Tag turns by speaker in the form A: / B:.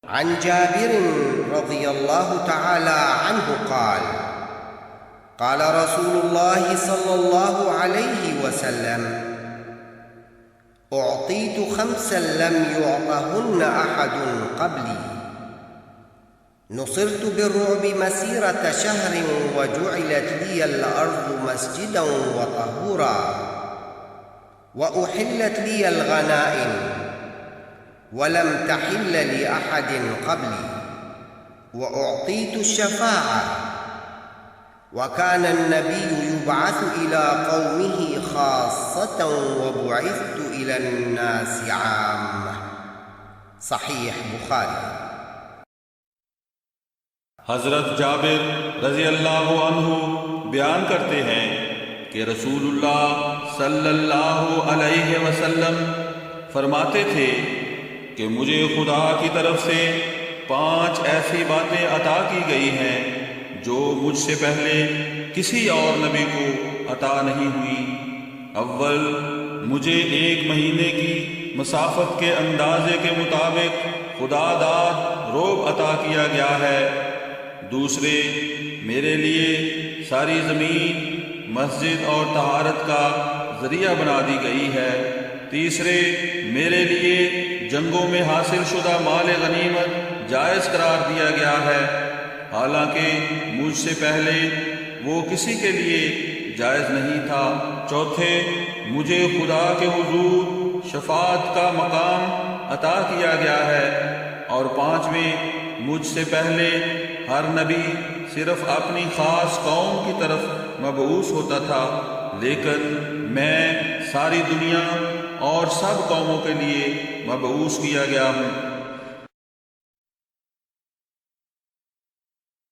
A: عن جابر رضي الله تعالى عنه قال قال رسول الله صلى الله عليه وسلم أعطيت 5 لم يعطهن أحد قبلي نصرت بالرعب مسيرة شهر وجعلت لي الأرض مسجدا وطهورا وأحلت لي الغنائم ولم تحل لأحد قبلي وأعطيت الشفاعة وكان النبي يبعث إلى قومه خاصة وبعثت إلى الناس عامة. صحیح بخاری.
B: حضرت جابر رضی اللہ عنہ بیان کرتے ہیں کہ رسول اللہ صلی اللہ علیہ وسلم فرماتے تھے کہ مجھے خدا کی طرف سے 5 ایسی باتیں عطا کی گئی ہیں جو مجھ سے پہلے کسی اور نبی کو عطا نہیں ہوئی۔ اول، مجھے 1 مہینے کی مسافت کے اندازے کے مطابق خدا داد رعب عطا کیا گیا ہے۔ دوسرے، میرے لیے ساری زمین مسجد اور طہارت کا ذریعہ بنا دی گئی ہے۔ تیسرے، میرے لیے جنگوں میں حاصل شدہ مال غنیمت جائز قرار دیا گیا ہے، حالانکہ مجھ سے پہلے وہ کسی کے لیے جائز نہیں تھا۔ چوتھے، مجھے خدا کے حضور شفاعت کا مقام عطا کیا گیا ہے۔ اور پانچویں، مجھ سے پہلے ہر نبی صرف اپنی خاص قوم کی طرف مبعوث ہوتا تھا، لیکن میں ساری دنیا اور سب قوموں کے لیے مبعوث کیا گیا ہوں۔